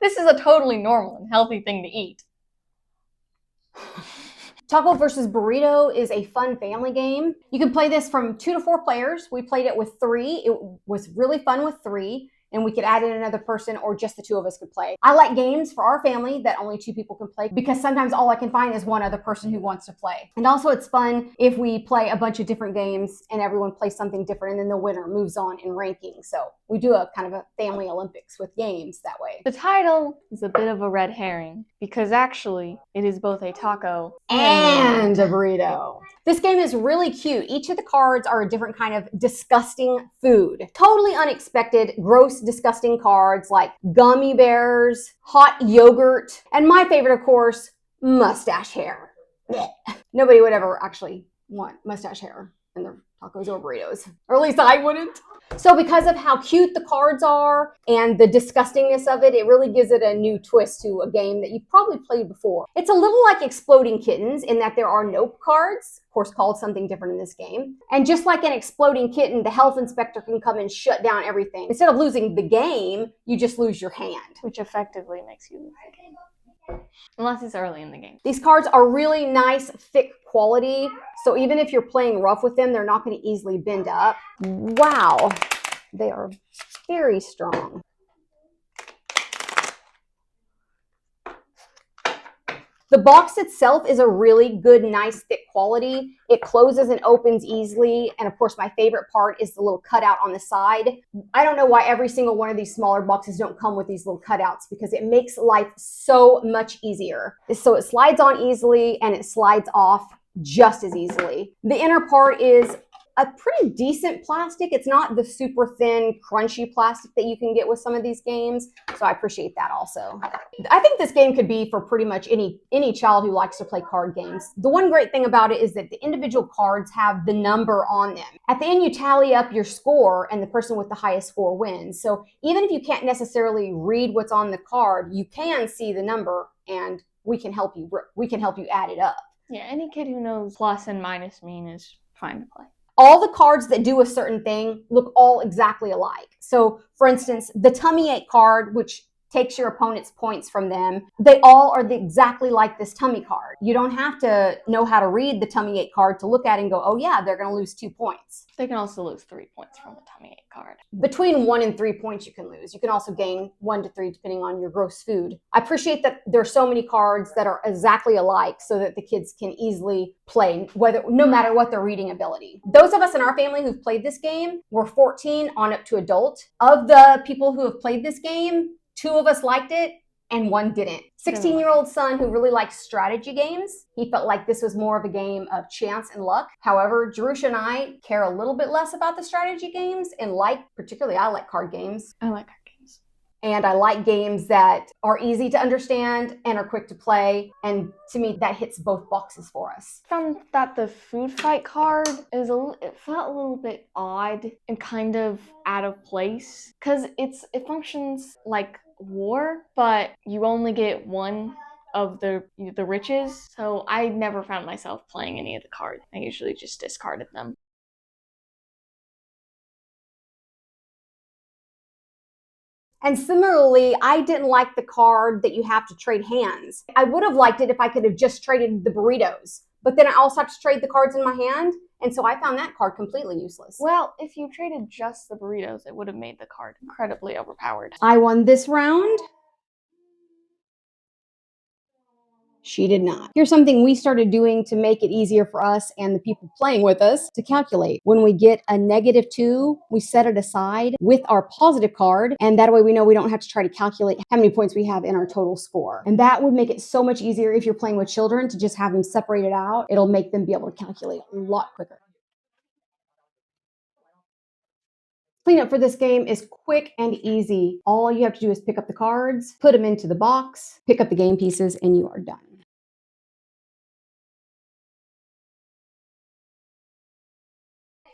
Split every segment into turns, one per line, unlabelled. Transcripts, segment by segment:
This is a totally normal and healthy thing to eat.
Taco versus Burrito is a fun family game. You can play this from 2 to 4 players. We played it with 3. It was really fun with 3. And we could add in another person or just the 2 of us could play. I like games for our family that only 2 people can play because sometimes all I can find is one other person who wants to play. And also it's fun if we play a bunch of different games and everyone plays something different and then the winner moves on in ranking. So we do a kind of a family Olympics with games that way.
The title is a bit of a red herring because actually it is both a taco
and a burrito. This game is really cute. Each of the cards are a different kind of disgusting food. Totally unexpected, gross, disgusting cards like gummy bears, hot yogurt, and my favorite, of course, mustache hair. Nobody would ever actually want mustache hair in their tacos or burritos, or at least I wouldn't. So because of how cute the cards are and the disgustingness of it, it really gives it a new twist to a game that you've probably played before. It's a little like Exploding Kittens in that there are nope cards, of course called something different in this game. And just like an Exploding Kitten, the health inspector can come and shut down everything. Instead of losing the game, you just lose your hand.
which effectively makes you lose the game. Unless it's early in the game.
These cards are really nice, thick quality. So even if you're playing rough with them, they're not going to easily bend up. Wow, they are very strong. The box itself is a really good, nice, thick quality. It closes and opens easily. And of course, my favorite part is the little cutout on the side. I don't know why every single one of these smaller boxes don't come with these little cutouts because it makes life so much easier. So it slides on easily and it slides off just as easily. The inner part is a pretty decent plastic. It's not the super thin, crunchy plastic that you can get with some of these games. So I appreciate that also. I think this game could be for pretty much any child who likes to play card games. The one great thing about it is that the individual cards have the number on them. At the end, you tally up your score and the person with the highest score wins. So even if you can't necessarily read what's on the card, you can see the number and we can help you add it up.
Yeah, any kid who knows plus and minus mean is fine to play.
All the cards that do a certain thing look all exactly alike. So, for instance, the tummy ache card, which takes your opponent's points from them, they all are exactly like this tummy card. You don't have to know how to read the tummy ache card to look at it and go, oh yeah, they're going to lose 2 points.
They can also lose 3 points from the tummy ache card.
Between 1 and 3 points you can lose. You can also gain 1 to 3 depending on your gross food. I appreciate that there are so many cards that are exactly alike so that the kids can easily play, no matter what their reading ability. Those of us in our family who've played this game were 14 on up to adult. Of the people who have played this game, 2 of us liked it and 1 didn't. 16-year-old son who really likes strategy games. He felt like this was more of a game of chance and luck. However, Jerusha and I care a little bit less about the strategy games and particularly I like card games.
I like card games.
And I like games that are easy to understand and are quick to play. And to me, that hits both boxes for us.
Found that the food fight card it felt a little bit odd and kind of out of place because it functions like war, but you only get one of the riches. So I never found myself playing any of the cards. I usually just discarded them.
And similarly, I didn't like the card that you have to trade hands. I would have liked it if I could have just traded the burritos, but then I also have to trade the cards in my hand. And so I found that card completely useless.
Well, if you traded just the burritos, it would have made the card incredibly overpowered.
I won this round. She did not. Here's something we started doing to make it easier for us and the people playing with us to calculate. When we get a -2, we set it aside with our positive card, and that way we know we don't have to try to calculate how many points we have in our total score. And that would make it so much easier if you're playing with children to just have them separated out. It'll make them be able to calculate a lot quicker. Cleanup for this game is quick and easy. All you have to do is pick up the cards, put them into the box, pick up the game pieces, and you are done.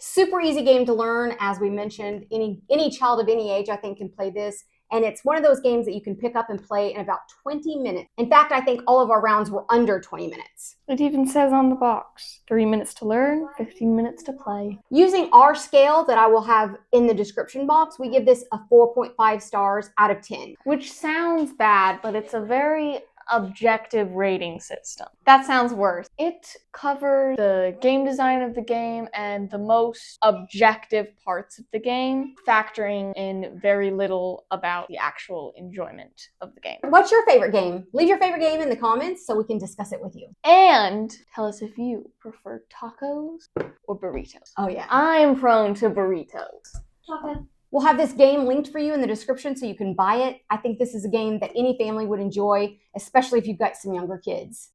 Super easy game to learn. As we mentioned, any child of any age, I think, can play this. and it's one of those games that you can pick up and play in about 20 minutes. In fact, I think all of our rounds were under 20 minutes.
It even says on the box, 3 minutes to learn, 15 minutes to play.
Using our scale that I will have in the description box, we give this a 4.5 stars out of 10.
Which sounds bad, but it's a very objective rating system. That sounds worse. It covers the game design of the game and the most objective parts of the game, factoring in very little about the actual enjoyment of the game.
What's your favorite game? Leave your favorite game in the comments so we can discuss it with you.
And tell us if you prefer tacos or burritos.
Oh yeah.
I'm prone to burritos.
Okay. We'll have this game linked for you in the description so you can buy it. I think this is a game that any family would enjoy, especially if you've got some younger kids.